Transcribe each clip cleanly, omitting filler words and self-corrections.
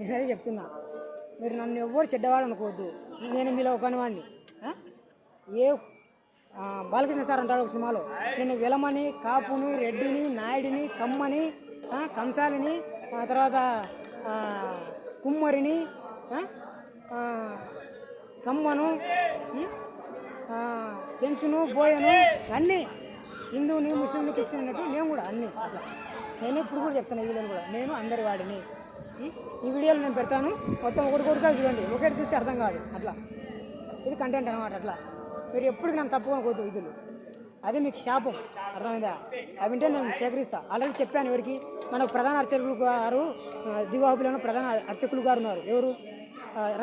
నేనదే చెప్తున్నా. మీరు నన్ను ఎవ్వరు చెడ్డవాడు అనుకోవద్దు. నేను మీలో ఒకనివాడిని. ఏ బాలకృష్ణ సార్ అంటాడు ఒక సినిమాలో, నేను వెలమని, కాపుని, రెడ్డిని, నాయుడిని, కమ్మని, కంసాలిని, తర్వాత కుమ్మరిని, కమ్మను, చెంచును, బోయను, అన్నీ హిందువుని, ముస్లింని, క్రిస్టియన్ అన్నట్టు నేను కూడా అన్నీ అట్లా. నేను ఇప్పుడు కూడా చెప్తాను, ఈ వీడియోలు కూడా నేను అందరి వాడిని. ఈ వీడియోలు నేను పెడతాను, మొత్తం ఒకటి చూడండి, ఒకటి చూసి అర్థం కాదు. అట్లా ఇది కంటెంట్ అనమాట. అట్లా మీరు ఎప్పటికి నన్ను తప్పుకోకూడదు విధులు, అది మీకు శాపం. అర్థమైందా? అవి వింటే నేను సేకరిస్తా. ఆల్రెడీ చెప్పాను ఎవరికి, మనకు ప్రధాన అర్చకులు గారు దివాహులో ప్రధాన అర్చకులు గారు ఉన్నారు. ఎవరు?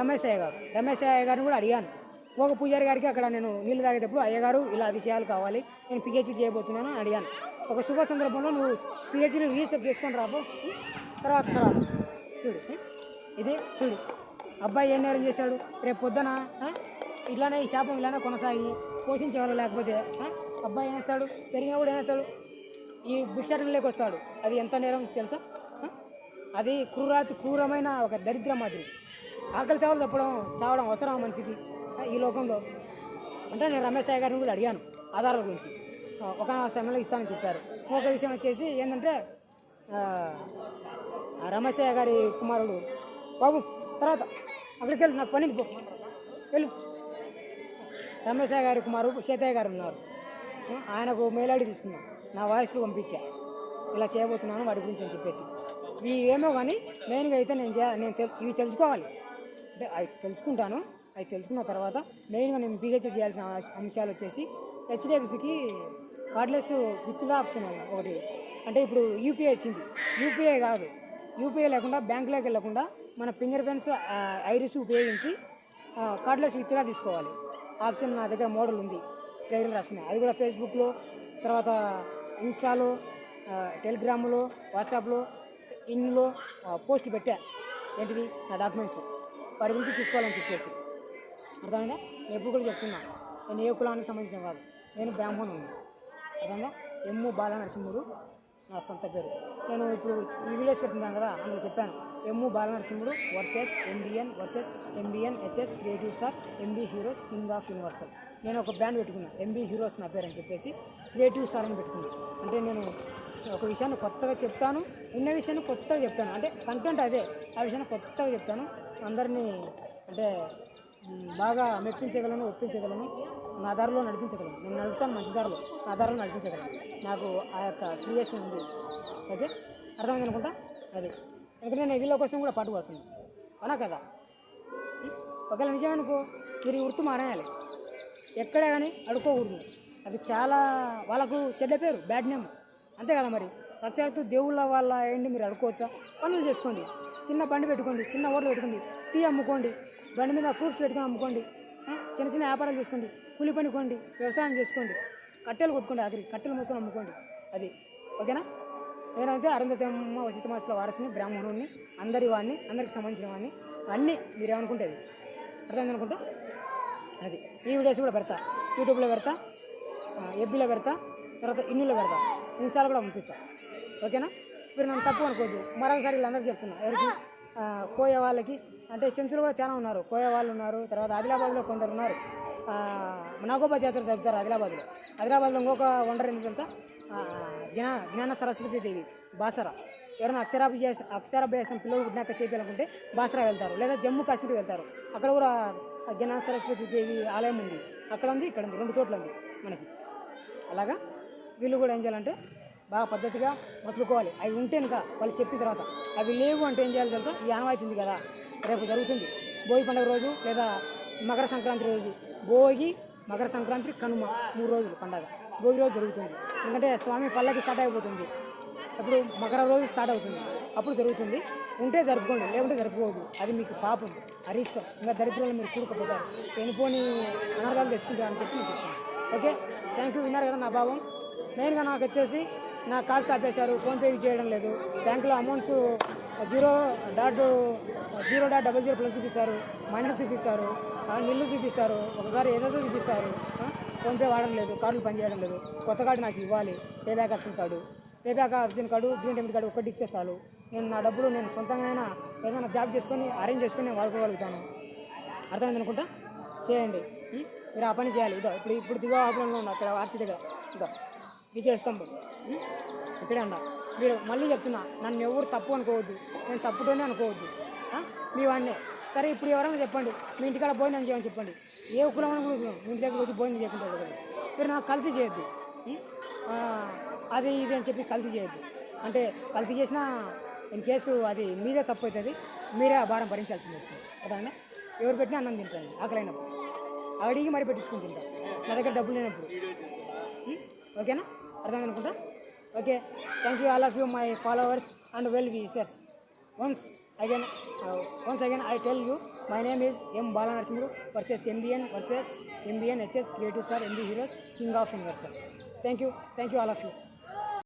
రమేష్ అయ్య గారు. రమేష్ అయ్య గారిని కూడా అడిగాను. ఒక పూజారి గారికి అక్కడ నేను నీళ్ళు తాగేటప్పుడు, అయ్యగారు ఇలా విషయాలు కావాలి, నేను పిహెచ్డీ చేయబోతున్నాను అని అడిగాను. ఒక శుభ సందర్భంలో నువ్వు పిహెచ్డీ రీసెర్చ్ చేసుకొని రాబో, తర్వాత చూడు, ఇది చూడు, అబ్బాయి ఏం నేరం చేశాడు. రేపు పొద్దున ఇట్లానే ఈ శాపం ఇలానే కొనసాగి పోషించేవాళ్ళు లేకపోతే అబ్బాయి ఏం చేస్తాడు? పెరిగినా కూడా ఏం చేస్తాడు? ఈ భిక్షాటనలోకి వస్తాడు. అది ఎంత నేరం తెలుసా? అది క్రూరమైన ఒక దరిద్రం. అది ఆకలి చావడం అవసరం మనిషికి ఈ లోకంలో. అంటే నేను రమేష్ అయ్య గారిని కూడా అడిగాను ఆధారాల గురించి, ఒక సమయంలో ఇస్తానని చెప్పారు. ఒక విషయం వచ్చేసి ఏంటంటే, రమేష్ అయ్య గారి కుమారుడు బాబు, తర్వాత అక్కడికి వెళ్ళు, నాకు పని వెళ్ళు. రమేష్ అయ్య గారి కుమారుడు సీతయ్య గారు ఉన్నారు. ఆయనకు మెయిల్ ఐడి తీసుకున్నాను, నా వాయిస్లో పంపించా, ఇలా చేయబోతున్నాను వాడి గురించి అని చెప్పేసి. ఇవి ఏమో కానీ మెయిన్గా అయితే నేను ఇవి తెలుసుకోవాలి. అంటే అవి తెలుసుకుంటాను. అవి తెలుసుకున్న తర్వాత మెయిన్గా నేను పిహెచ్డీ చేయాల్సిన అంశాలు వచ్చేసి, హెచ్డిఎఫ్సికి కార్డ్లెస్ విత్ ఆప్షన్ ఒకటి. అంటే ఇప్పుడు యూపీఐ వచ్చింది. యూపీఐ కాదు, యూపీఐ లేకుండా బ్యాంకులోకి వెళ్ళకుండా మన ఫింగర్ ప్రింట్స్, ఐరిస్ ఉపయోగించి కార్డ్లెస్ విత్డ్రా తీసుకోవాలి. ఆప్షన్ నా దగ్గర మోడల్ ఉంది, ట్రైలర్ రాసుకున్నా. అది కూడా ఫేస్బుక్లో, తర్వాత ఇన్స్టాలో, టెలిగ్రామ్లో, వాట్సాప్లో, ఇన్లో పోస్టులు పెట్టా. ఏంటిది? నా డాక్యుమెంట్స్ వాటి గురించి తీసుకోవాలని చెప్పేసి. అర్థమైందా? నేను ఎప్పుడు కూడా చెప్తున్నా, నేను ఏ కులానికి సంబంధించిన కాదు, నేను బ్రాహ్మణుని. అర్థంగా ఎమ్ము బాల నరసింహుడు నా సొంత పేరు. నేను ఇప్పుడు ఈ వీడియోస్ పెట్టుకున్నాను కదా, అందులో చెప్పాను, ఎమ్ము Bala Narasimhudu versus MBN HS creative star MB heroes king of universal. నేను ఒక బ్రాండ్ పెట్టుకున్నాను, ఎంబీ హీరోస్ నా పేరు అని చెప్పేసి, క్రియేటివ్ స్టార్ అని పెట్టుకున్నాను. అంటే నేను ఒక విషయాన్ని కొత్తగా చెప్తాను, ఉన్న విషయాన్ని కొత్తగా చెప్తాను. అంటే కంటెంట్ అదే, ఆ విషయాన్ని కొత్తగా చెప్తాను. అందరినీ అంటే బాగా మెప్పించగలను, ఒప్పించగలను, నా దారిలో నడిపించగలను. నేను నడుపుతాను మంచి దారిలో, నా దారిలో నడిపించగలను. నాకు ఆ యొక్క క్రియేషన్ ఉంది. ఓకే, అర్థమైంది అనుకుంటా. అది ఎందుకంటే నేను వీళ్ళ కోసం కూడా పాటు పడుతున్నాను, అవునా కదా? ఒకవేళ నిజం అనుకో, మీరు ఈ వృత్తి మానేయాలి. ఎక్కడే కానీ అడుక్కోకూడదు. అది చాలా వాళ్ళకు చెడ్డ పేరు, బ్యాడ్ నేమ్, అంతే కదా? మరి సాక్షాత్తు దేవుళ్ళ వాళ్ళ ఏంటి, మీరు అడుక్కోవచ్చా? పనులు చేసుకోండి, చిన్న బండి పెట్టుకోండి, చిన్న హోటల్ పెట్టుకోండి, టీ అమ్ముకోండి, బండి మీద ఫ్రూట్స్ పెట్టుకొని అమ్ముకోండి, చిన్న చిన్న వ్యాపారాలు చేసుకోండి, కూలి పని కొండి, వ్యవసాయం చేసుకోండి, కట్టెలు కొట్టుకోండి, ఆఖరి కట్టెలు మూసుకొని అమ్ముకోండి. అది ఓకేనా? నేనైతే అరుంధతమ్మ వశిష్ఠ మాసల వారసుని, బ్రాహ్మణుడిని, అందరి వాడిని, అందరికి సంబంధించిన వాడిని. అన్నీ మీరేమనుకుంటే అర్థమైంది అనుకుంటా. అది ఈ వీడియోస్ కూడా పెడతా, యూట్యూబ్లో పెడతా, ఎఫ్బీలో పెడతా, తర్వాత ఇన్నులో పెడతా, ఇన్స్టాలో కూడా పంపిస్తా. ఓకేనా? మీరు నన్ను తప్పు అనుకోవద్దు. మరొకసారి వీళ్ళందరికీ చెప్తున్నా, ఎవరికి కోయ వాళ్ళకి, అంటే చెంచులు కూడా చాలా ఉన్నారు, కోయ వాళ్ళు ఉన్నారు. తర్వాత ఆదిలాబాద్లో కొందరు ఉన్నారు. నాగోబా జాతర జరుపుతారు ఆదిలాబాద్లో ఇంకొక వండర్ ఏంటి తెలుసా? జ్ఞాన సరస్వతి దేవి బాసరా. ఎవరైనా అక్షరాభ్యాసం పిల్లలు పుట్టినాక చేయాలనుకుంటే బాసరా వెళ్తారు, లేదా జమ్మూ కాశ్మీర్ వెళ్తారు. అక్కడ కూడా జ్ఞాన సరస్వతి దేవి ఆలయం ఉంది. అక్కడ ఉంది, ఇక్కడ ఉంది, 2 చోట్ల ఉంది మనకి. అలాగా వీళ్ళు కూడా ఏం చేయాలంటే బాగా పద్ధతిగా మొదలుకోవాలి. అవి ఉంటే ఇంకా వాళ్ళు చెప్పిన తర్వాత, అవి లేవు అంటే ఏం చేయాలి తెలుసా? ఈ ఆనవాయితీ ఉంది కదా, రేపు జరుగుతుంది భోగి పండుగ రోజు, లేదా మకర సంక్రాంతి రోజు. భోగి, మకర సంక్రాంతి, కనుమ 3 రోజులు పండగ. భోగి రోజు జరుగుతుంది, ఎందుకంటే స్వామి పల్లకి స్టార్ట్ అయిపోతుంది. అప్పుడు మకర రోజు స్టార్ట్ అవుతుంది, అప్పుడు జరుగుతుంది. ఉంటే జరుపుకోండి, లేకుంటే జరుపుకోవద్దు. అది మీకు పాపం, అరిష్టం. ఇంకా దరిద్రంలో మీరు కూడుకుపోతారు, వెళ్ళిపోని అనర్థాలు తెచ్చుకుంటారని చెప్పి నేను చెప్తాను. Okay, thank you. విన్నారు కదా నా భావం. మెయిన్గా నాకు వచ్చేసి నా కాల్స్ ఆపేశారు, ఫోన్పే యూజ్ చేయడం లేదు. బ్యాంకులో అమౌంట్స్ 0.00 ప్లస్ చూపిస్తారు, మైనస్ చూపిస్తారు, నిల్లు చూపిస్తారు, ఒకసారి ఏదేదో చూపిస్తారు. ఫోన్పే వాడడం లేదు, కార్డులు పనిచేయడం లేదు. కొత్త కార్డు నాకు ఇవ్వాలి, payback option card, green debit card ఒకటి ఇస్తే చాలు. నేను నా డబ్బులు నేను సొంతంగా ఏదైనా జాబ్ చేసుకొని అరేంజ్ చేసుకొని నేను వాడుకోగలుగుతాను. అర్థమైంది అనుకుంటా చేయండి. మీరు ఆ పని చేయాలి. ఇదో ఇప్పుడు దిగో ఆపురంలో ఉన్నా అక్కడ ఆర్చి దగ్గర ఇదో విజయస్తంభం ఇక్కడే ఉన్నా. మీరు మళ్ళీ చెప్తున్నా, నన్ను ఎవరు తప్పు అనుకోవద్దు, నేను తప్పుతోనే అనుకోవద్దు. మీ వాడినే సరే. ఇప్పుడు ఎవరైనా చెప్పండి, మీ ఇంటికాడ భోజనం చేయమని చెప్పండి, ఏ కులం అని కూడా మీ ఇంటి దగ్గర వచ్చి భోజనం చేయకుంటారు కదా. మీరు నాకు కల్తీ చేయొద్దు, అది ఇది అని చెప్పి కల్తీ చేయొద్దు. అంటే కల్తీ చేసినా ఇన్ కేసు అది మీదే తప్పు అవుతుంది, మీరే ఆ భారం భరించాల్సింది వస్తుంది కదా. ఎవరు పెట్టినా అన్నం తింటాను ఆకలైనప్పుడు, అడిగి మరి పెట్టించుకుని తింటాను నా దగ్గర డబ్బులు లేనప్పుడు. ఓకేనా, అర్థం అనుకుంటా. Okay, thank you all of you my followers and well wishers. Once again I tell you, my name is M. Bala Narasimhadu versus MBN HS Creative Star MB Heroes King of Universal. Thank you all of you.